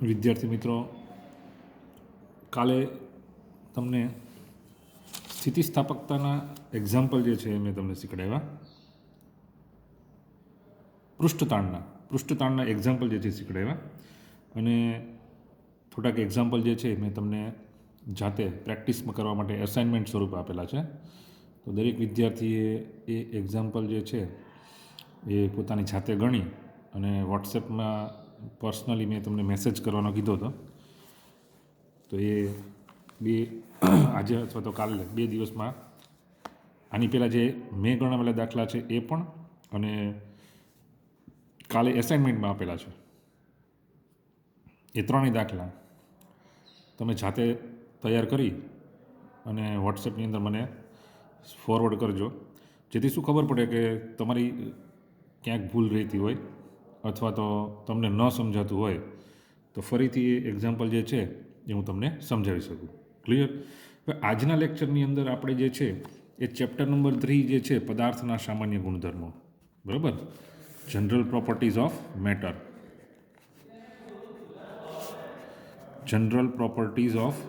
વિદ્યાર્થી મિત્રો, કાલે તમને સ્થિતિસ્થાપકતાના એક્ઝામ્પલ જે છે એ મેં તમને શીખવાડ્યા. પૃષ્ઠતાણના એક્ઝામ્પલ જે છે શીખવાડ્યા અને થોડાક એક્ઝામ્પલ જે છે મેં તમને જાતે પ્રેક્ટિસમાં કરવા માટે એસાઇનમેન્ટ સ્વરૂપે આપેલા છે. તો દરેક વિદ્યાર્થીએ એ એક્ઝામ્પલ જે છે એ પોતાની જાતે ગણી અને વોટ્સએપમાં પર્સનલી મેં તમને મેસેજ કરવાનો કીધો હતો. તો એ આજે અથવા તો કાલે 2 દિવસમાં આની પહેલાં જે મેં ગણાવેલા દાખલા છે એ પણ અને કાલે એસાઇનમેન્ટમાં આપેલા છે એ ત્રણેય દાખલા તમે જાતે તૈયાર કરી અને વોટ્સએપની અંદર મને ફોરવર્ડ કરજો, જેથી શું ખબર પડે કે તમારી ક્યાંક ભૂલ રહેતી હોય અથવા તો તમને ન સમજાતું હોય તો ફરીથી એ એક્ઝામ્પલ જે છે એ હું તમને સમજાવી શકું. ક્લિયર? હવે આજના લેક્ચરની અંદર આપણે જે છે એ ચેપ્ટર નંબર 3 જે છે પદાર્થના સામાન્ય ગુણધર્મો, બરાબર, general properties of matter, general properties of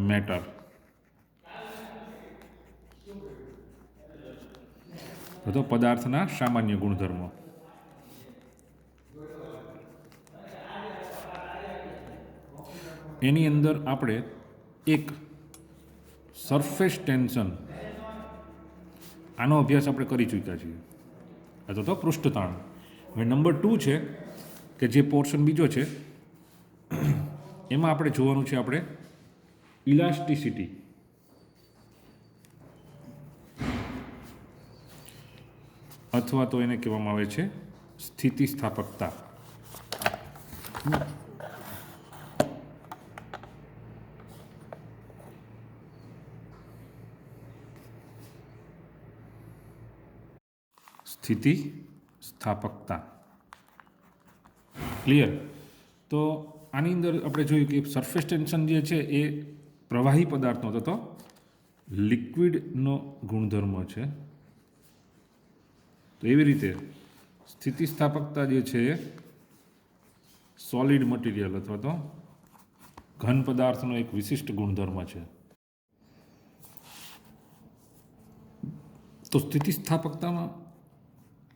matter. તો પદાર્થના સામાન્ય ગુણધર્મો. એની અંદર આપણે એક સરફેસ ટેન્શન આનો અભ્યાસ આપણે કરી ચૂક્યા છીએ, અથવા તો પૃષ્ઠતાણ. હવે નંબર 2 છે કે જે પોર્શન બીજો છે એમાં આપણે જોવાનું છે આપણે ઇલાસ્ટિસિટી અથવા તો એને કહેવામાં આવે છે સ્થિતિસ્થાપકતા. સ્થિતિસ્થાપકતા. ક્લિયર? તો આની અંદર આપણે જોયું કે સરફેસ ટેન્શન જે છે એ પ્રવાહી પદાર્થનો તો લિક્વિડનો ગુણધર્મ છે. તો એવી રીતે સ્થિતિસ્થાપકતા જે છે એ સોલિડ મટીરિયલ અથવા તો ઘન પદાર્થનો એક વિશિષ્ટ ગુણધર્મ છે. તો સ્થિતિસ્થાપકતામાં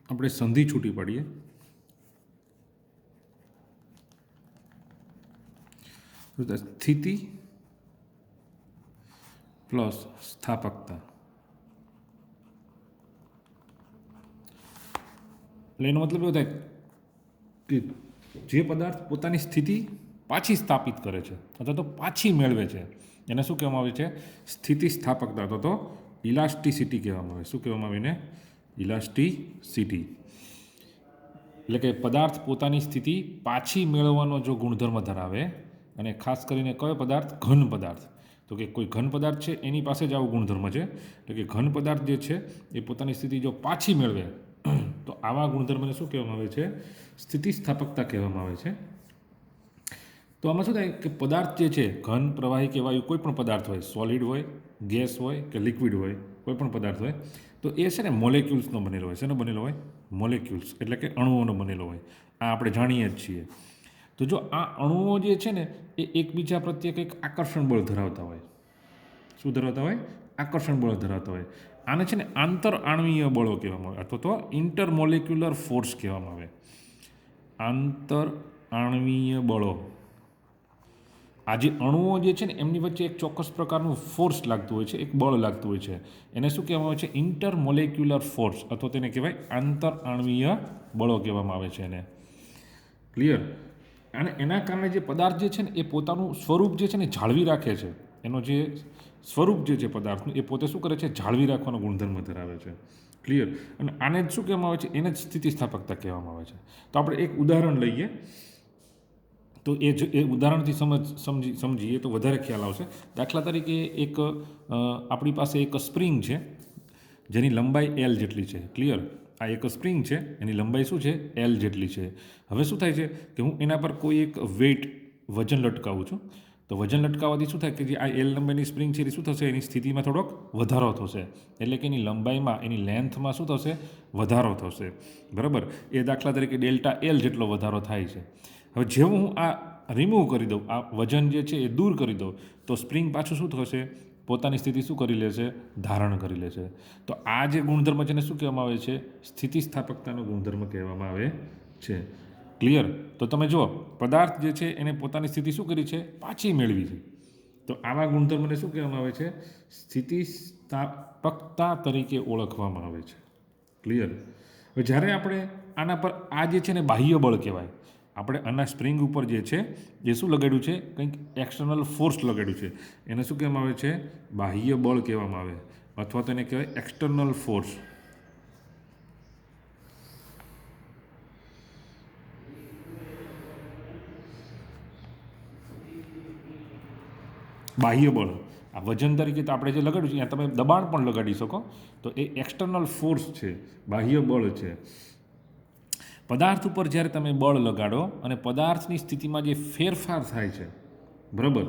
આપણે સંધિ છૂટી પાડીએ. સ્થિતિ પ્લસ સ્થાપકતા, એટલે એનો મતલબ એવો થાય કે જે પદાર્થ પોતાની સ્થિતિ પાછી સ્થાપિત કરે છે અથવા તો પાછી મેળવે છે એને શું કહેવામાં આવે છે? સ્થિતિસ્થાપકતા અથવા તો ઇલાસ્ટિસિટી કહેવામાં આવે. શું કહેવામાં આવે એને? ઇલાસ્ટિસિટી. એટલે કે પદાર્થ પોતાની સ્થિતિ પાછી મેળવવાનો જો ગુણધર્મ ધરાવે, અને ખાસ કરીને કયો પદાર્થ? ઘન પદાર્થ. તો કે કોઈ ઘન પદાર્થ છે એની પાસે જ આવો ગુણધર્મ છે. એટલે કે ઘન પદાર્થ જે છે એ પોતાની સ્થિતિ જો પાછી મેળવે તો આવા ગુણધર્મને શું કહેવામાં આવે છે? સ્થિતિસ્થાપકતા કહેવામાં આવે છે. તો આમાં શું થાય કે પદાર્થ જે છે, ઘન, પ્રવાહી કે વાયુ, કોઈ પણ પદાર્થ હોય, સોલિડ હોય, ગેસ હોય કે લિક્વિડ હોય, કોઈ પણ પદાર્થ હોય, તો એ છે ને મોલેક્યુલ્સનો બનેલો હોય. શેનો બનેલો હોય? મોલેક્યુલ્સ, એટલે કે અણુઓનો બનેલો હોય. આ આપણે જાણીએ જ છીએ. તો જો આ અણુઓ જે છે ને એ એકબીજા પ્રત્યે કંઈક આકર્ષણ બળ ધરાવતા હોય. શું ધરાવતા હોય? આકર્ષણ બળ ધરાવતા હોય. આને છે ને આંતર આણવીય બળો કહેવામાં આવે અથવા તો ઇન્ટરમોલેક્યુલર ફોર્સ કહેવામાં આવે. આંતર આણવીય બળો. આ જે અણુઓ જે છે ને એમની વચ્ચે એક ચોક્કસ પ્રકારનું ફોર્સ લાગતું હોય છે, એક બળ લાગતું હોય છે. એને શું કહેવામાં આવે છે? ઇન્ટરમોલેક્યુલર ફોર્સ, અથવા તેને કહેવાય આંતર આણવીય બળો કહેવામાં આવે છે એને. ક્લિયર? અને એના કારણે જે પદાર્થ જે છે ને એ પોતાનું સ્વરૂપ જે છે ને જાળવી રાખે છે. એનો જે સ્વરૂપ જે છે પદાર્થનું એ પોતે શું કરે છે? જાળવી રાખવાનો ગુણધર્મ ધરાવે છે. ક્લિયર? અને આને જ શું કહેવામાં આવે છે? એને જ સ્થિતિસ્થાપકતા કહેવામાં આવે છે. તો આપણે એક ઉદાહરણ લઈએ તો એ ઉદાહરણથી સમજીએ તો વધારે ખ્યાલ આવશે. દાખલા તરીકે એક આપણી પાસે એક સ્પ્રિંગ છે જેની લંબાઈ L જેટલી છે. ક્લિયર? આ એક સ્પ્રિંગ છે, એની લંબાઈ શું છે? L જેટલી છે. હવે શું થાય છે કે હું એના પર કોઈ એક વેઇટ, વજન લટકાવું છું. તો તો વજન લટકાવવાથી શું થાય કે જે આ એલ લંબાઈની સ્પ્રિંગ છે એ શું થશે, એની સ્થિતિમાં થોડોક વધારો થશે, એટલે કે એની લંબાઈમાં, એની લેન્થમાં શું થશે, વધારો થશે. બરાબર. એ દાખલા તરીકે ડેલ્ટા એલ જેટલો વધારો થાય છે. હવે જેવું હું આ રિમૂવ કરી દઉં, આ વજન જે છે એ દૂર કરી દઉં, તો સ્પ્રિંગ પાછું શું થશે, પોતાની સ્થિતિ શું કરી લેશે, ધારણ કરી લેશે. તો આ જે ગુણધર્મ છે એને શું કહેવામાં આવે છે, સ્થિતિસ્થાપકતાનો ગુણધર્મ કહેવામાં આવે છે. ક્લિયર? તો તમે જુઓ, પદાર્થ જે છે એને પોતાની સ્થિતિ શું કરી છે, પાછી મેળવી છે. તો આવા ગુણધર્મને શું કહેવામાં આવે છે, સ્થિતિસ્થાપકતા તરીકે ઓળખવામાં આવે છે. ક્લિયર? હવે જ્યારે આપણે આના પર, આ જે છે ને બાહ્ય બળ કહેવાય, આપણે આના સ્પ્રિંગ ઉપર જે છે એ શું લગાડ્યું છે, કંઈક એક્સટર્નલ ફોર્સ લગાડ્યું છે, એને શું કહેવામાં આવે છે, બાહ્ય બળ કહેવામાં આવે, અથવા તો એને કહેવાય એક્સટર્નલ ફોર્સ. બાહ્ય બળ, આ વજન તરીકે તો આપણે જે લગાડ્યું છે, અહીંયા તમે દબાણ પણ લગાડી શકો, તો એ એક્સટર્નલ ફોર્સ છે, બાહ્ય બળ છે. પદાર્થ ઉપર જ્યારે તમે બળ લગાડો અને પદાર્થની સ્થિતિમાં જે ફેરફાર થાય છે, બરાબર,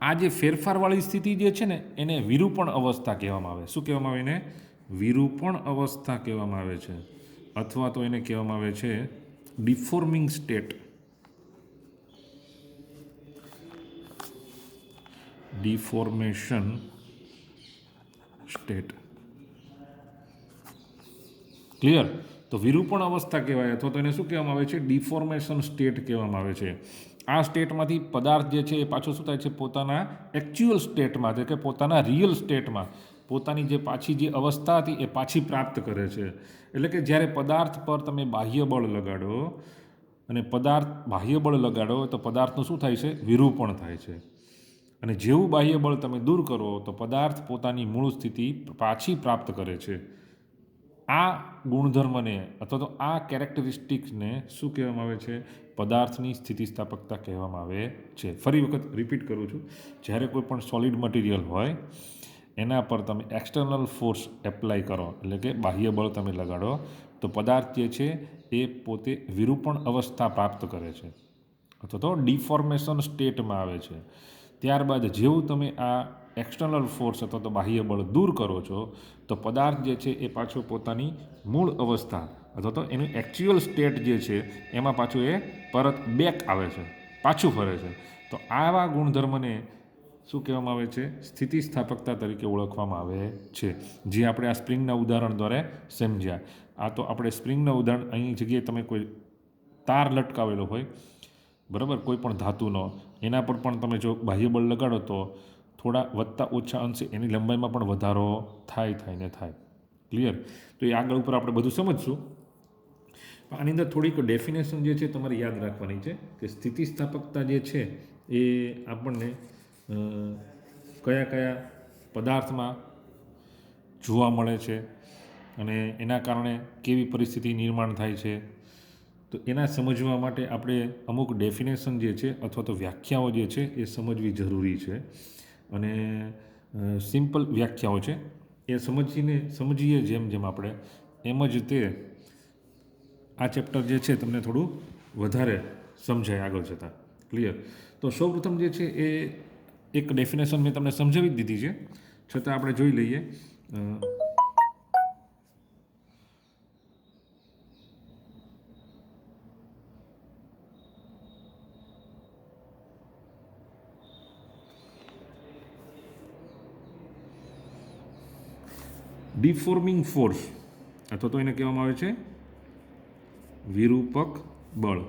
આ જે ફેરફારવાળી સ્થિતિ જે છે ને એને વિરૂપણ અવસ્થા કહેવામાં આવે. શું કહેવામાં આવે એને? વિરૂપણ અવસ્થા કહેવામાં આવે છે, અથવા તો એને કહેવામાં આવે છે ડિફોર્મિંગ સ્ટેટ. Deformation state. ક્લિયર? તો વિરૂપણ અવસ્થા કહેવાય, અથવા તો એને શું કહેવામાં આવે છે, ડિફોર્મેશન સ્ટેટ કહેવામાં આવે છે. આ સ્ટેટમાંથી પદાર્થ જે છે એ પાછો શું થાય છે, પોતાના એકચ્યુઅલ સ્ટેટમાં, એટલે કે પોતાના રિયલ સ્ટેટમાં, પોતાની જે પાછી જે અવસ્થા હતી એ પાછી પ્રાપ્ત કરે છે. એટલે કે જ્યારે પદાર્થ પર તમે બાહ્ય બળ લગાડો અને બાહ્ય બળ લગાડો તો પદાર્થનું શું થાય છે, વિરૂપણ થાય છે. અને જેવું બાહ્ય બળ તમે દૂર કરો તો પદાર્થ પોતાની મૂળ સ્થિતિ પાછી પ્રાપ્ત કરે છે. આ ગુણધર્મને અથવા તો આ કેરેક્ટરિસ્ટિક્સને શું કહેવામાં આવે છે, પદાર્થની સ્થિતિસ્થાપકતા કહેવામાં આવે છે. ફરી વખત રિપીટ કરું છું, જ્યારે કોઈ પણ સોલિડ મટીરિયલ હોય એના પર તમે એક્સટર્નલ ફોર્સ એપ્લાય કરો, એટલે કે બાહ્ય બળ તમે લગાડો, તો પદાર્થ જે છે એ પોતે વિરૂપણ અવસ્થા પ્રાપ્ત કરે છે, અથવા તો ડિફોર્મેશન સ્ટેટમાં આવે છે. ત્યારબાદ જેવું તમે આ એક્સટર્નલ ફોર્સ અથવા તો બાહ્ય બળ દૂર કરો છો, તો પદાર્થ જે છે એ પાછો પોતાની મૂળ અવસ્થા અથવા તો એનું એકચ્યુઅલ સ્ટેટ જે છે એમાં પાછું એ પરત બેક આવે છે, પાછું ફરે છે. તો આવા ગુણધર્મને શું કહેવામાં આવે છે, સ્થિતિસ્થાપકતા તરીકે ઓળખવામાં આવે છે, જે આપણે આ સ્પ્રિંગના ઉદાહરણ દ્વારા સમજ્યા. આ તો આપણે સ્પ્રિંગના ઉદાહરણ, અહીં જગ્યાએ તમે કોઈ તાર લટકાવેલો હોય, બરાબર, કોઈ પણ ધાતુનો, એના પર પણ તમે જો બાહ્ય બળ લગાડો તો થોડા વત્તા ઓછા અંશે એની લંબાઈમાં પણ વધારો થાય. ક્લિયર? તો એ આગળ ઉપર આપણે બધું સમજશું. આની અંદર થોડીક ડેફિનેશન જે છે તમારે યાદ રાખવાની છે કે સ્થિતિસ્થાપકતા જે છે એ આપણને કયા કયા પદાર્થમાં જોવા મળે છે અને એના કારણે કેવી પરિસ્થિતિ નિર્માણ થાય છે. તો એના સમજવા માટે આપણે અમુક ડેફિનેશન જે છે અથવા તો વ્યાખ્યાઓ જે છે એ સમજવી જરૂરી છે. અને સિમ્પલ વ્યાખ્યાઓ છે એ સમજીએ જેમ આપણે, એમ જ તે આ ચેપ્ટર જે છે તમને થોડું વધારે સમજાય આગળ જતાં. ક્લિયર? તો સૌપ્રથમ જે છે એ એક ડેફિનેશન મેં તમને સમજાવી જ દીધી છે, છતાં આપણે જોઈ લઈએ. ડિફોર્મિંગ ફોર્સ અથવા તો એને કહેવામાં આવે છે વિરૂપક બળ.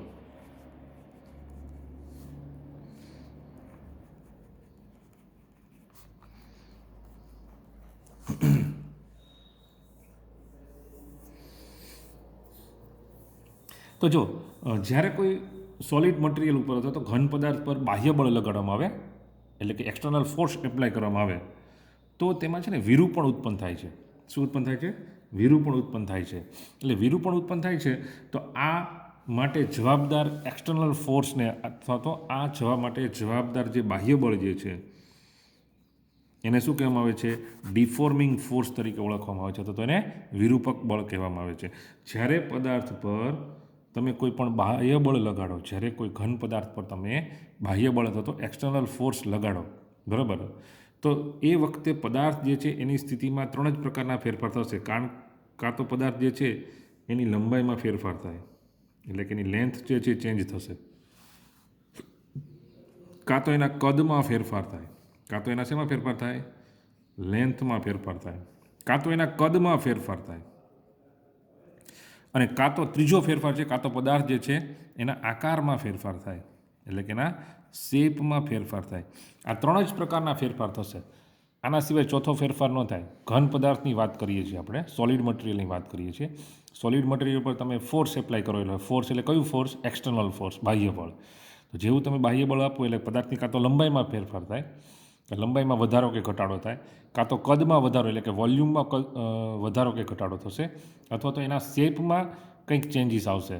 તો જો જ્યારે કોઈ સોલિડ મટીરિયલ ઉપર અથવા તો ઘન પદાર્થ પર બાહ્ય બળ લગાડવામાં આવે, એટલે કે એક્સટર્નલ ફોર્સ એપ્લાય કરવામાં આવે, તો તેમાં છે ને વિરૂપણ ઉત્પન્ન થાય છે. શું ઉત્પન્ન થાય છે? વિરૂપણ ઉત્પન્ન થાય છે. એટલે વિરૂપણ ઉત્પન્ન થાય છે તો આ માટે જવાબદાર એક્સટર્નલ ફોર્સને અથવા તો આ જવા માટે જવાબદાર જે બાહ્ય બળ જે છે એને શું કહેવામાં આવે છે? ડિફોર્મિંગ ફોર્સ તરીકે ઓળખવામાં આવે છે, તો એને વિરૂપક બળ કહેવામાં આવે છે. જ્યારે પદાર્થ પર તમે કોઈ પણ બાહ્ય બળ લગાડો, જ્યારે કોઈ ઘન પદાર્થ પર તમે બાહ્ય બળ અથવા તો એક્સટર્નલ ફોર્સ લગાડો, બરાબર, તો એ વખતે પદાર્થ જે છે એની સ્થિતિમાં 3 જ પ્રકારના ફેરફાર થશે. કાં તો પદાર્થ જે છે એની લંબાઈમાં ફેરફાર થાય, એટલે કે એની લેન્થ જે છે ચેન્જ થશે, કાં તો એના કદમાં ફેરફાર થાય, કાં તો એના શેમાં ફેરફાર થાય, લેન્થમાં ફેરફાર થાય, કાં તો એના કદમાં ફેરફાર થાય, અને કાં તો ત્રીજો ફેરફાર છે, કાં તો પદાર્થ જે છે એના આકારમાં ફેરફાર થાય, એટલે કે એના શેપમાં ફેરફાર થાય. આ 3 જ પ્રકારના ફેરફાર થશે. આના સિવાય ચોથો ફેરફાર ન થાય. ઘન પદાર્થની વાત કરીએ છીએ આપણે, સોલિડ મટીરિયલની વાત કરીએ છીએ. સોલિડ મટીરિયલ પર તમે ફોર્સ એપ્લાય કરો, એટલે ફોર્સ એટલે કયું ફોર્સ? એક્સટર્નલ ફોર્સ, બાહ્ય બળ. તો જેવું તમે બાહ્ય બળ આપો એટલે પદાર્થની કાં તો લંબાઈમાં ફેરફાર થાય, લંબાઈમાં વધારો કે ઘટાડો થાય, કાં તો કદમાં વધારો એટલે કે વોલ્યુમમાં વધારો કે ઘટાડો થશે, અથવા તો એના શેપમાં કંઈક ચેન્જીસ આવશે,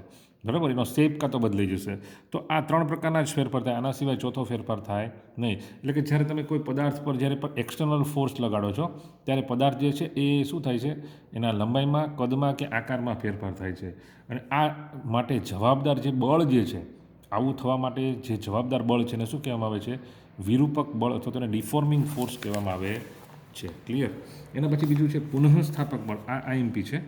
બરાબર, એનો શેપ કાં તો બદલાઈ જશે. તો આ 3 પ્રકારના જ ફેરફાર થાય. આના સિવાય ચોથો ફેરફાર થાય નહીં. એટલે કે જ્યારે તમે કોઈ પદાર્થ પર જ્યારે એક્સટર્નલ ફોર્સ લગાડો છો ત્યારે પદાર્થ જે છે એ શું થાય છે, એના લંબાઈમાં, કદમાં કે આકારમાં ફેરફાર થાય છે. અને આ માટે જવાબદાર જે બળ જે છે, આવું થવા માટે જે જવાબદાર બળ છે એને શું કહેવામાં આવે છે? વિરૂપક બળ અથવા તો એને ડિફોર્મિંગ ફોર્સ કહેવામાં આવે છે. ક્લિયર? એના પછી બીજું છે પુનઃસ્થાપક બળ. આ આઈએમપી છે.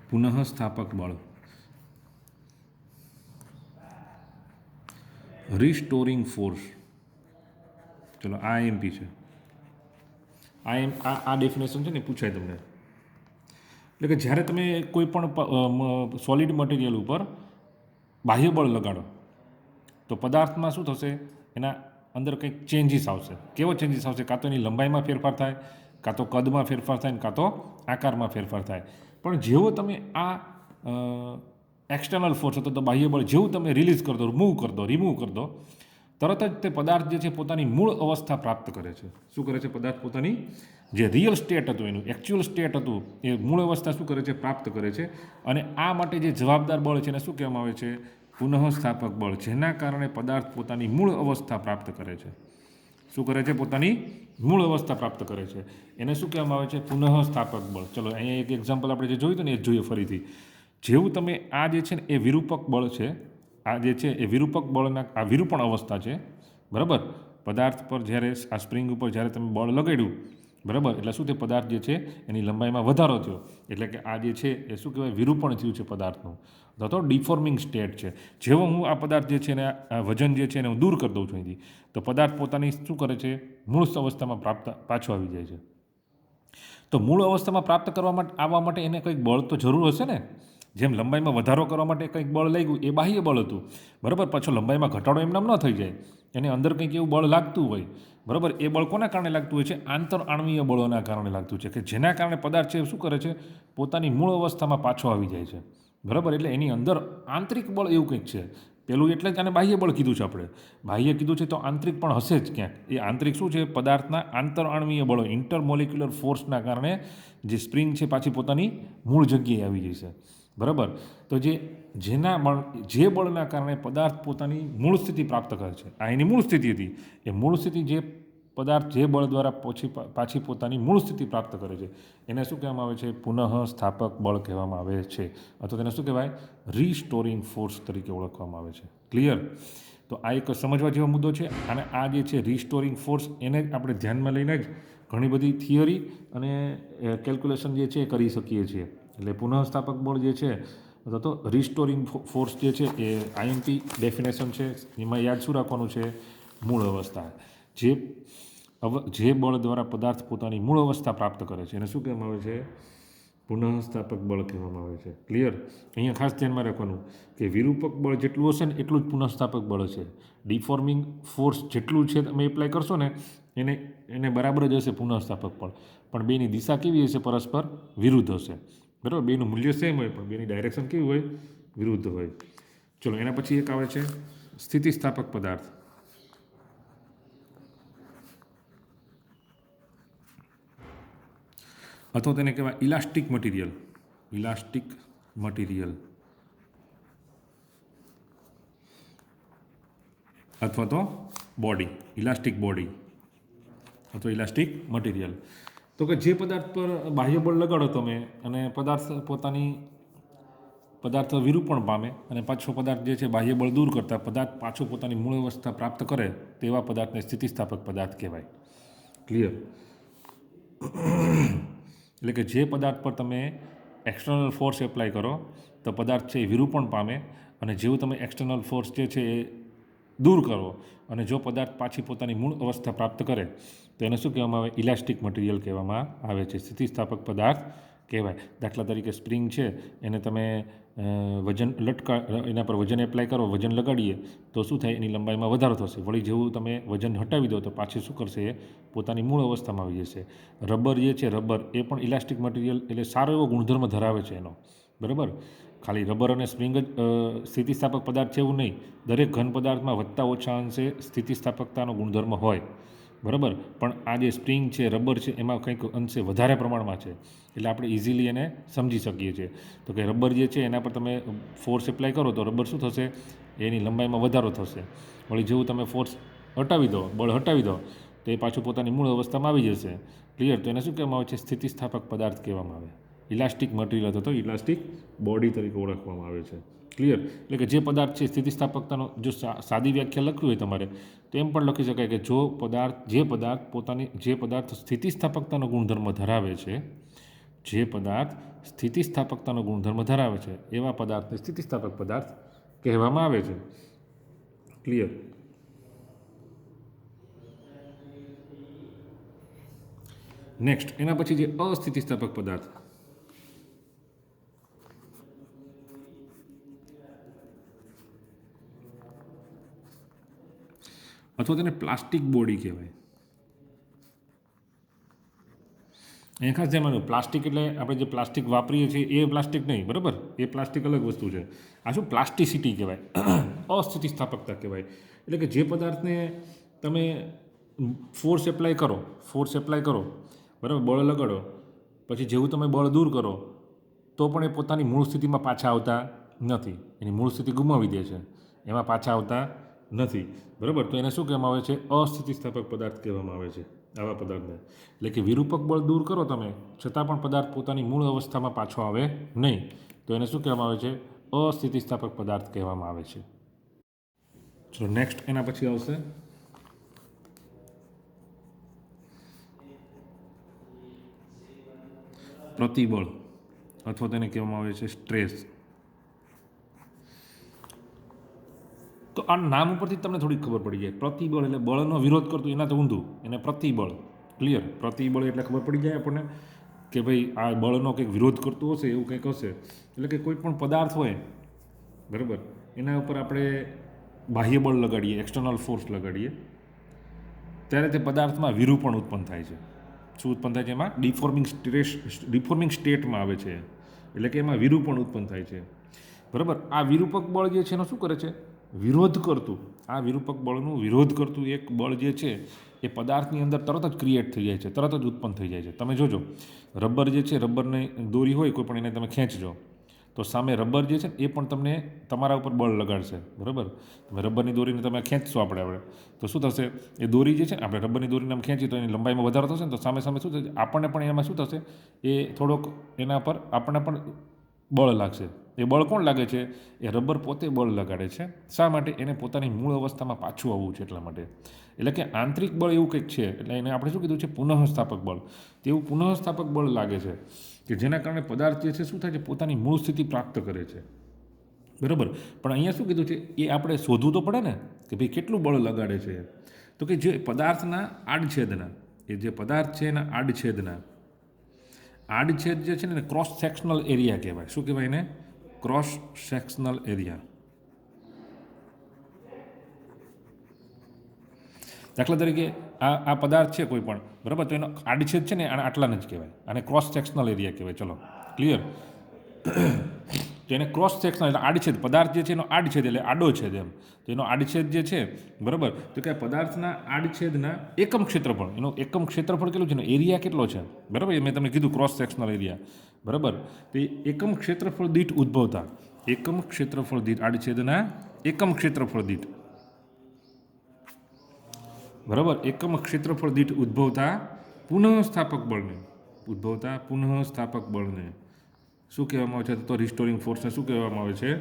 પુનઃસ્થાપક બળ, રિસ્ટોરિંગ ફોર્સ. ચલો, આ આઈએમપી છે. આ ડેફિનેશન છે ને પૂછાય તમને. એટલે કે જ્યારે તમે કોઈ પણ સોલિડ મટીરિયલ ઉપર બાહ્ય બળ લગાડો તો પદાર્થમાં શું થશે? એના અંદર કંઈક ચેન્જીસ આવશે. કેવો ચેન્જીસ આવશે? કાં તો એની લંબાઈમાં ફેરફાર થાય, કાં તો કદમાં ફેરફાર થાય, કાં તો આકારમાં ફેરફાર થાય. પણ જેવો તમે આ એક્સટર્નલ ફોર્સ અથવા તો બાહ્ય બળ જેવું તમે રિલીઝ કરી દો, રિમૂવ કરી દો, તરત જ તે પદાર્થ જે છે પોતાની મૂળ અવસ્થા પ્રાપ્ત કરે છે. શું કરે છે? પદાર્થ પોતાની જે રિયલ સ્ટેટ હતું, એનું એકચ્યુઅલ સ્ટેટ હતું, એ મૂળ અવસ્થા શું કરે છે? પ્રાપ્ત કરે છે. અને આ માટે જે જવાબદાર બળ છે એને શું કહેવામાં આવે છે? પુનઃસ્થાપક બળ. જેના કારણે પદાર્થ પોતાની મૂળ અવસ્થા પ્રાપ્ત કરે છે. શું કરે છે? પોતાની મૂળ અવસ્થા પ્રાપ્ત કરે છે. એને શું કહેવામાં આવે છે? પુનઃસ્થાપક બળ. ચલો, અહીંયા એક એક્ઝામ્પલ આપણે જે જોયું હતું ને એ જોઈએ ફરીથી. જેવું તમે આ જે છે ને એ વિરૂપક બળ છે, આ જે છે એ વિરૂપક બળના, આ વિરૂપણ અવસ્થા છે, બરાબર. પદાર્થ પર જ્યારે આ સ્પ્રિંગ ઉપર જ્યારે તમે બળ લગાડ્યું, બરાબર, એટલે શું તે પદાર્થ જે છે એની લંબાઈમાં વધારો થયો, એટલે કે આ જે છે એ શું કહેવાય? વિરૂપણ થયું છે પદાર્થનું, અથવા તો ડિફોર્મિંગ સ્ટેટ છે. જેવો હું આ પદાર્થ જે છે એને આ વજન જે છે એને હું દૂર કરી દઉં છું અહીંથી, તો પદાર્થ પોતાની શું કરે છે? મૂળ અવસ્થામાં પાછો આવી જાય છે. તો મૂળ અવસ્થામાં પ્રાપ્ત આવવા માટે એને કંઈક બળ તો જરૂર હશે ને. જેમ લંબાઈમાં વધારો કરવા માટે કંઈક બળ લાગ્યું, એ બાહ્ય બળ હતું, બરાબર. પાછો લંબાઈમાં ઘટાડો એમનામ ન થઈ જાય, એને અંદર કંઈક એવું બળ લાગતું હોય, બરાબર. એ બળ કોના કારણે લાગતું હોય છે? આંતર આણવીય બળોના કારણે લાગતું છે, કે જેના કારણે પદાર્થ છે શું કરે છે? પોતાની મૂળ અવસ્થામાં પાછો આવી જાય છે, બરાબર. એટલે એની અંદર આંતરિક બળ એવું કંઈક છે. પેલું એટલે જ આને બાહ્ય બળ કીધું છે આપણે. બાહ્ય કીધું છે તો આંતરિક પણ હશે જ ક્યાંક. એ આંતરિક શું છે? પદાર્થના આંતર આણવીય બળો, ઇન્ટરમોલિક્યુલર ફોર્સના કારણે જે સ્પ્રિંગ છે પાછી પોતાની મૂળ જગ્યાએ આવી જશે, બરાબર. તો જે બળના કારણે પદાર્થ પોતાની મૂળ સ્થિતિ પ્રાપ્ત કરે છે, આ એની મૂળ સ્થિતિ હતી. એ મૂળ સ્થિતિ જે પદાર્થ જે બળ દ્વારા પાછી પોતાની મૂળ સ્થિતિ પ્રાપ્ત કરે છે એને શું કહેવામાં આવે છે? પુનઃસ્થાપક બળ કહેવામાં આવે છે, અથવા તેને શું કહેવાય? રિસ્ટોરિંગ ફોર્સ તરીકે ઓળખવામાં આવે છે. ક્લિયર? તો આ એક સમજવા જેવો મુદ્દો છે. અને આ જે છે રિસ્ટોરિંગ ફોર્સ, એને જ આપણે ધ્યાનમાં લઈને જ ઘણી બધી થિયરી અને કેલ્ક્યુલેશન જે છે એ કરી શકીએ છીએ. એટલે પુનઃસ્થાપક બળ જે છે અથવા તો રિસ્ટોરિંગ ફોર્સ જે છે એ આઈએમપી ડેફિનેશન છે. એમાં યાદ શું રાખવાનું છે? મૂળ અવસ્થા. જે બળ દ્વારા પદાર્થ પોતાની મૂળ અવસ્થા પ્રાપ્ત કરે છે એને શું કહેવામાં આવે છે? પુનઃસ્થાપક બળ કહેવામાં આવે છે. ક્લિયર? અહીંયા ખાસ ધ્યાનમાં રાખવાનું કે વિરૂપક બળ જેટલું હશે ને એટલું જ પુનઃસ્થાપક બળ છે. ડિફોર્મિંગ ફોર્સ જેટલું છે તમે એપ્લાય કરશો ને એને બરાબર જ હશે પુનઃસ્થાપક બળ. પણ બેની દિશા કેવી હશે? પરસ્પર વિરુદ્ધ હશે, બરાબર. બેનું મૂલ્ય સેમ હોય પણ બેની ડાયરેક્શન કેવી હોય? વિરુદ્ધ હોય. ચલો, એના પછી એક આવે છે સ્થિતિસ્થાપક પદાર્થ. અથવા તેને કહેવાય ઇલાસ્ટિક મટીરિયલ. અથવા તો બોડી, ઇલાસ્ટિક બોડી અથવા ઇલાસ્ટિક મટીરિયલ. તો તો કે જે પદાર્થ પર બાહ્ય બળ લગાડો તમે અને પદાર્થ વિરૂપણ પામે અને પાછો પદાર્થ જે છે બાહ્ય બળ દૂર કરતા પદાર્થ પાછો પોતાની મૂળ અવસ્થા પ્રાપ્ત કરે તેવા પદાર્થને સ્થિતિસ્થાપક પદાર્થ કહેવાય. ક્લિયર? એટલે કે જે પદાર્થ પર તમે એક્સટર્નલ ફોર્સ એપ્લાય કરો તો પદાર્થ છે એ વિરૂપણ પામે અને જેવું તમે એક્સટર્નલ ફોર્સ જે છે એ દૂર કરો અને જો પદાર્થ પાછી પોતાની મૂળ અવસ્થા પ્રાપ્ત કરે તો એને શું કહેવામાં આવે? ઇલાસ્ટિક મટીરિયલ કહેવામાં આવે છે, સ્થિતિસ્થાપક પદાર્થ કહેવાય. દાખલા તરીકે સ્પ્રિંગ છે એને તમે એના પર વજન એપ્લાય કરો, વજન લગાડીએ તો શું થાય? એની લંબાઈમાં વધારો થશે. વળી જેવું તમે વજન હટાવી દો તો પાછી શું કરશે? એ પોતાની મૂળ અવસ્થામાં આવી જશે. રબર જે છે રબર એ પણ ઇલાસ્ટિક મટીરિયલ એટલે સારો એવો ગુણધર્મ ધરાવે છે એનો. બરાબર? ખાલી રબર અને સ્પ્રિંગ જ સ્થિતિસ્થાપક પદાર્થ છે એવું નહીં. દરેક ઘન પદાર્થમાં વધતા ઓછા અંશે સ્થિતિસ્થાપકતાનો ગુણધર્મ હોય. બરાબર? પણ આ જે સ્પ્રિંગ છે, રબર છે એમાં કંઈક અંશે વધારે પ્રમાણમાં છે એટલે આપણે ઇઝીલી એને સમજી શકીએ છીએ. તો કે રબર જે છે એના પર તમે ફોર્સ એપ્લાય કરો તો રબર શું થશે? એની લંબાઈમાં વધારો થશે. વળી જેવું તમે ફોર્સ હટાવી દો, બળ હટાવી દો તો એ પાછું પોતાની મૂળ અવસ્થામાં આવી જશે. ક્લિયર? તો એને શું કહેવામાં આવે છે? સ્થિતિસ્થાપક પદાર્થ કહેવામાં આવે. ઇલાસ્ટિક મટીરિયલ અથવા તો ઇલાસ્ટિક બોડી તરીકે ઓળખવામાં આવે છે. ક્લિયર? એટલે કે જે પદાર્થ છે સ્થિતિસ્થાપકતાનો જો સાદી વ્યાખ્યા લખવી હોય તમારે તો એમ પણ લખી શકાય કે જે પદાર્થ સ્થિતિસ્થાપકતાનો ગુણધર્મ ધરાવે છે, જે પદાર્થ સ્થિતિસ્થાપકતાનો ગુણધર્મ ધરાવે છે એવા પદાર્થને સ્થિતિસ્થાપક પદાર્થ કહેવામાં આવે છે. ક્લિયર? નેક્સ્ટ એના પછી જે અસ્થિતિસ્થાપક પદાર્થ, અથવા તેને પ્લાસ્ટિક બોડી કહેવાય. અહીંયા ખાસ ધ્યાન રાખજો, પ્લાસ્ટિક એટલે આપણે જે પ્લાસ્ટિક વાપરીએ છીએ એ પ્લાસ્ટિક નહીં. બરાબર? એ પ્લાસ્ટિક અલગ વસ્તુ છે. આ શું? પ્લાસ્ટિસિટી કહેવાય, અસ્થિતિસ્થાપકતા કહેવાય. એટલે કે જે પદાર્થને તમે ફોર્સ એપ્લાય કરો, બરાબર, બળ લગાડો, પછી જેવું તમે બળ દૂર કરો તો પણ એ પોતાની મૂળ સ્થિતિમાં પાછા આવતા નથી. એની મૂળ સ્થિતિ ગુમાવી દે છે, એમાં પાછા આવતા નથી. બરાબર? તો એને શું કહેવામાં આવે છે? અસ્થિતિસ્થાપક પદાર્થ કહેવામાં આવે છે આવા પદાર્થને. એટલે કે વિરૂપક બળ દૂર કરો તમે છતાં પણ પદાર્થ પોતાની મૂળ અવસ્થામાં પાછો આવે નહીં તો એને શું કહેવામાં આવે છે? અસ્થિતિસ્થાપક પદાર્થ કહેવામાં આવે છે. ચલો નેક્સ્ટ એના પછી આવશે પ્રતિબળ અથવા તેને કહેવામાં આવે છે સ્ટ્રેસ. તો આ નામ ઉપરથી તમને થોડીક ખબર પડી જાય. પ્રતિબળ એટલે બળનો વિરોધ કરતું, એના તો ઊંધું, એને પ્રતિબળ. ક્લિયર? પ્રતિબળ એટલે ખબર પડી જાય આપણને કે ભાઈ આ બળનો કંઈક વિરોધ કરતું હશે, એવું કંઈક હશે. એટલે કે કોઈ પણ પદાર્થ હોય, બરાબર, એના ઉપર આપણે બાહ્ય બળ લગાડીએ, એક્સટર્નલ ફોર્સ લગાડીએ ત્યારે તે પદાર્થમાં વિરૂપણ ઉત્પન્ન થાય છે. શું ઉત્પન્ન થાય છે? એમાં ડિફોર્મિંગ સ્ટેટમાં આવે છે. એટલે કે એમાં વિરૂપણ ઉત્પન્ન થાય છે. બરાબર? આ વિરૂપક બળ જે છે એનો શું કરે છે? વિરોધ કરતું, આ વિરૂપક બળનું વિરોધ કરતું એક બળ જે છે એ પદાર્થની અંદર તરત જ ક્રિએટ થઈ જાય છે, તરત જ ઉત્પન્ન થઈ જાય છે. તમે જોજો, રબર જે છે, રબરની દોરી હોય કોઈ પણ, એને તમે ખેંચજો તો સામે રબર જે છે એ પણ તમને તમારા ઉપર બળ લગાડશે. બરાબર? તમે રબરની દોરીને તમે ખેંચશો આપણે તો શું થશે? એ દોરી જે છે, આપણે રબરની દોરીને ખેંચી તો એની લંબાઈમાં વધારો થશે ને તો સામે શું થશે? આપણને પણ એમાં શું થશે? એ થોડોક એના પર આપણને પણ બળ લાગશે. એ બળ કોણ લાગે છે? એ રબર પોતે બળ લગાડે છે. શા માટે? એને પોતાની મૂળ અવસ્થામાં પાછું આવવું છે એટલા માટે. એટલે કે આંતરિક બળ એવું કંઈક છે, એટલે એને આપણે શું કીધું છે? પુનઃસ્થાપક બળ. તેવું પુનઃસ્થાપક બળ લાગે છે કે જેના કારણે પદાર્થ જે છે શું થાય છે? પોતાની મૂળ સ્થિતિ પ્રાપ્ત કરે છે. બરાબર? પણ અહીંયા શું કીધું છે? એ આપણે શોધવું તો પડે ને કે ભાઈ કેટલું બળ લગાડે છે. તો કે જે પદાર્થના આડછેદના, એ જે પદાર્થ છે એના આડછેદ જે છે ને ક્રોસ સેક્શનલ એરિયા કહેવાય. શું કહેવાય એને? Cross sectional area. દાખલા તરીકે આ પદાર્થ છે કોઈ પણ, બરાબર, તો એનો આડછેદ છે ને આટલાને જ કહેવાય, અને ક્રોસ સેક્શનલ એરિયા કહેવાય. ચલો ક્લિયર? તો એને ક્રોસ સેક્શનલ એટલે આડછેદ, પદાર્થ જે છે એનો આડછેદ એટલે આડો છેદ એમ. તો એનો આડછેદ જે છે, બરાબર, તો કે પદાર્થના આડછેદના એકમ ક્ષેત્રફળ, એનો એકમ ક્ષેત્રફળ કેટલું છે? એરિયા કેટલો છે? બરાબર? એ મેં તમને કીધું ક્રોસ સેક્શનલ એરિયા. બરાબર? તો એ એકમ ક્ષેત્રફળ દીઠ ઉદ્ભવતા, એકમ ક્ષેત્રફળ દીઠ, આડછેદના એકમ ક્ષેત્રફળ દીઠ, બરાબર, એકમ ક્ષેત્રફળ દીઠ ઉદ્ભવતા પુનઃસ્થાપક બળને ઉદ્ભવતા પુનઃસ્થાપક બળને શું કહેવામાં આવે છે? તો રિસ્ટોરિંગ ફોર્સને શું કહેવામાં આવે છે?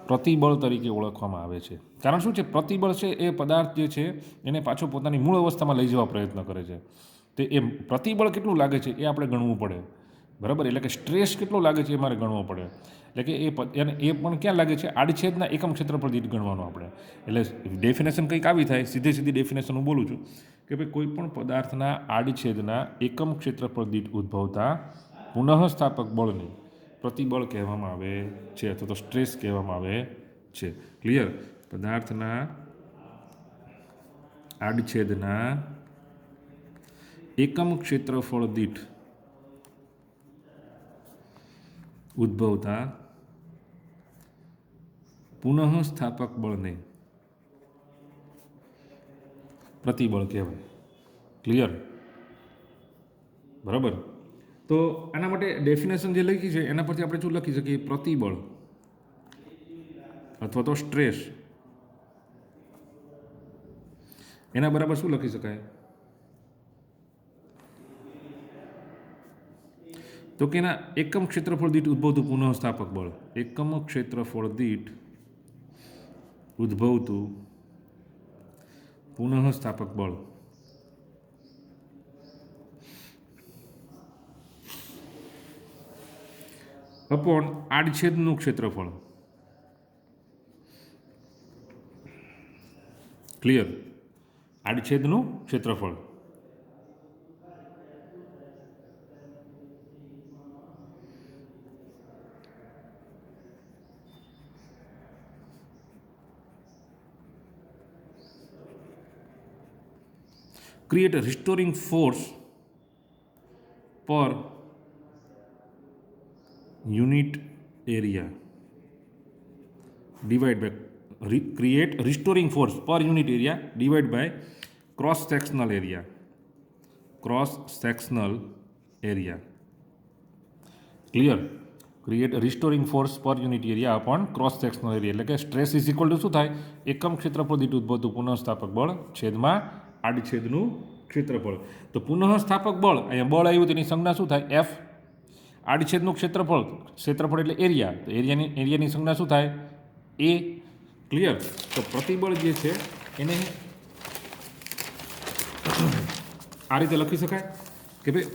પ્રતિબળ તરીકે ઓળખવામાં આવે છે. કારણ શું છે? પ્રતિબળ છે એ પદાર્થ જે છે એને પાછો પોતાની મૂળ અવસ્થામાં લઈ જવા પ્રયત્ન કરે છે. તે એ પ્રતિબળ કેટલું લાગે છે એ આપણે ગણવું પડે, બરાબર? એટલે કે સ્ટ્રેસ કેટલો લાગે છે એ મારે ગણવો પડે. એટલે કે એ પણ ક્યાં લાગે છે? આડછેદના એકમ ક્ષેત્રફળ દીઠ ગણવાનું આપણે. એટલે ડેફિનેશન કંઈક આવી થાય, સીધી ડેફિનેશન હું બોલું છું કે ભાઈ કોઈ પણ પદાર્થના આડછેદના એકમ ક્ષેત્રફળ દીઠ ઉદ્ભવતા પુનઃસ્થાપક બળને પ્રતિબળ કહેવામાં આવે છે અથવા તો સ્ટ્રેસ કહેવામાં આવે છે. ક્લિયર? પદાર્થના આડછેદના એકમ ક્ષેત્રફળ દીઠ ઉદ્ભવતા પુનઃસ્થાપક બળને પ્રતિબળ કહેવાય. ક્લિયર? બરાબર. તો આના માટે ડેફિનેશન જે લખી છે એના પરથી આપણે શું લખી શકીએ? પ્રતિબળ અથવા તો સ્ટ્રેસ એના બરાબર શું લખી શકાય? તો કે એના એકમ ક્ષેત્રફળ દીઠ ઉદ્ભવતું પુનઃસ્થાપક બળ. એકમ ક્ષેત્રફળ દીઠ ઉદ્ભવતું પુનઃસ્થાપક બળ અપોન આડછેદનું ક્ષેત્રફળ. ક્લિયર? આડછેદનું ક્ષેત્રફળ. create a restoring force per unit area divide by create restoring force per unit area divided by cross sectional area clear? create a restoring force per unit area upon cross sectional area. એટલે કે stress is equal to શું થાય? એકમ ક્ષેત્રફળ દીઠ ઉદ્ભવતું પુનઃસ્થાપક બળ છેદમાં આડછેદનું ક્ષેત્રફળ. તો પુનઃસ્થાપક બળ, અહીંયા બળ આવ્યું તેની સંજ્ઞા શું થાય? એફ. આડછેદનું ક્ષેત્રફળ એટલે એરિયા, તો એરિયાની સંજ્ઞા શું થાય? એ. ક્લિયર? તો પ્રતિબળ જે છે એને આ રીતે લખી શકાય કે ભાઈ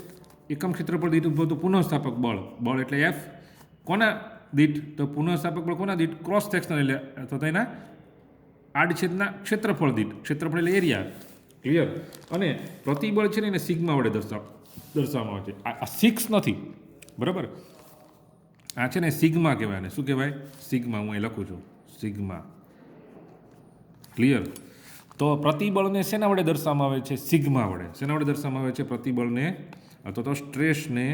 એકમ ક્ષેત્રફળ દીઠ ઉદ્ભવતું પુનઃસ્થાપક બળ એટલે એફ. કોના દીઠ? તો પુનઃસ્થાપક બળ કોના દીઠ? ક્રોસ સેક્શનલ એટલે અથવા તો એના આડછેદના ક્ષેત્રફળ દીઠ. ક્ષેત્રફળ એટલે એરિયા. ક્લિયર? અને પ્રતિબળ છે ને એને સિગ્મા વડે દર્શાવવામાં આવે છે. આ સિક્સ નથી, બરાબર? આ છે ને સિગ્મા કહેવાય. ને શું કહેવાય? સિગ્મા. હું અહીં લખું છું સિગ્મા. ક્લિયર? તો પ્રતિબળને શેના વડે દર્શાવવામાં આવે છે? સિગ્મા વડે. શેના વડે દર્શાવવામાં આવે છે? પ્રતિબળને અથવા તો સ્ટ્રેસને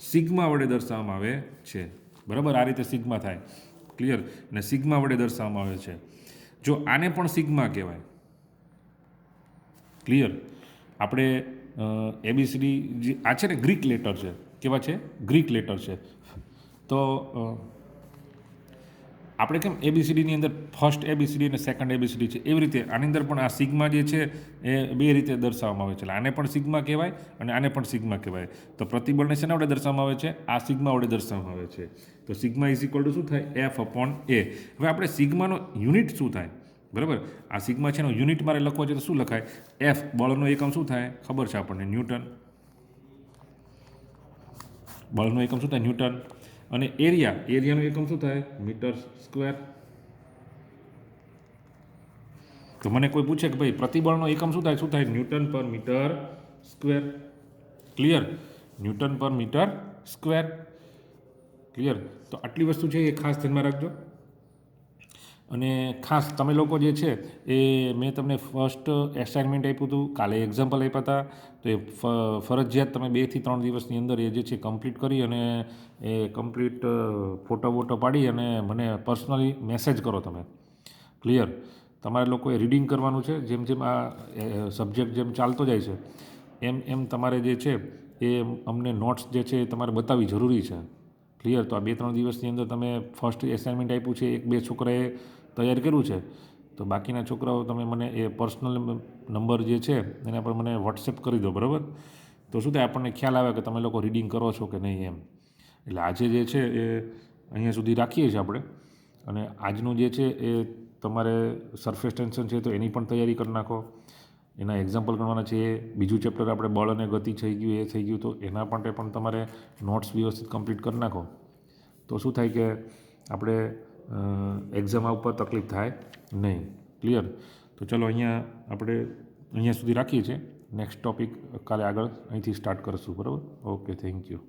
સિગ્મા વડે દર્શાવવામાં આવે છે. બરાબર? આ રીતે સિગ્મા થાય. ક્લિયર? અને સિગ્મા વડે દર્શાવવામાં આવે છે. જો આને પણ સિગ્મા કહેવાય. ક્લિયર? આપણે એબીસીડી જે આ છે ને ગ્રીક લેટર છે. કેવા છે? ગ્રીક લેટર છે. તો આપણે કેમ એબીસીડીની અંદર ફર્સ્ટ એબીસીડી અને સેકન્ડ એબીસીડી છે એવી રીતે આની અંદર પણ આ સિગ્મા જે છે એ બે રીતે દર્શાવવામાં આવે છે. એટલે આને પણ સિગ્મા કહેવાય અને આને પણ સિગ્મા કહેવાય. તો પ્રતિબળને શેના વડે દર્શાવવામાં આવે છે? આ સિગ્મા વડે દર્શાવવામાં આવે છે. તો સિગ્મા ઇઝ ઇક્વલ ટુ શું થાય? એફ અપોન એ. હવે આપણે સિગ્માનો યુનિટ શું થાય? બરાબર? આ સિગ્મા છે એનો યુનિટ મારે લખવો છે તો શું લખાય? એફ. બળનો એકમ શું થાય? ખબર છે આપણને, ન્યૂટન. બળનો એકમ શું થાય? ન્યૂટન. અને એરિયાનો એકમ શું થાય? Meter square. તો મને કોઈ પૂછે કે ભાઈ પ્રતિબળનો એકમ શું થાય? ન્યૂટન પર મીટર સ્ક્વેર. ક્લિયર? ન્યૂટન પર મીટર સ્ક્વેર. ક્લિયર? તો આટલી વસ્તુ છે એ ખાસ ધ્યાનમાં રાખજો. અને ખાસ તમે લોકો જે છે એ મેં તમને ફર્સ્ટ એસાઇનમેન્ટ આપ્યું હતું, કાલે એક્ઝામ્પલ આપ્યા હતા. તો એ ફરજિયાત તમે 2 થી 3 દિવસની અંદર એ જે છે કમ્પ્લીટ કરી અને એ કમ્પ્લીટ ફોટો પાડી અને મને પર્સનલી મેસેજ કરો તમે. ક્લિયર? તમારે લોકોએ રીડિંગ કરવાનું છે. જેમ જેમ આ સબ્જેક્ટ જેમ ચાલતો જાય છે એમ તમારે જે છે એ અમને નોટ્સ જે છે એ તમારે બતાવવી જરૂરી છે. ક્લિયર? તો આ 2-3 દિવસની અંદર તમે ફર્સ્ટ એસાઇનમેન્ટ આપ્યું છે, 1-2 છોકરાએ તૈયાર કર્યું છે, તો બાકીના છોકરાઓ તમે મને એ પર્સનલ નંબર જે છે એના પર મને વોટ્સએપ કરી દો. બરાબર? તો શું થાય આપણને ખ્યાલ આવે કે તમે લોકો રીડિંગ કરો છો કે નહીં એમ. એટલે આજે જે છે એ અહીંયા સુધી રાખીએ છીએ આપણે. અને આજનું જે છે એ તમારે સરફેસ ટેન્શન છે તો એની પણ તૈયારી કરી નાખો. એના એક્ઝામ્પલ ગણવાના છે. એ બીજું ચેપ્ટર આપણે બળ અને ગતિ થઈ ગયું, એ થઈ ગયું, તો એના માટે પણ તમારે નોટ્સ વ્યવસ્થિત કમ્પ્લીટ કરી નાખો. તો શું થાય કે આપણે એક્ઝામ ઉપર તકલીફ થાય નહીં. ક્લિયર? તો ચલો અહીંયા સુધી રાખીએ છીએ. નેક્સ્ટ ટૉપિક કાલે આગળ અહીંથી સ્ટાર્ટ કરશું. બરાબર? Okay, thank you.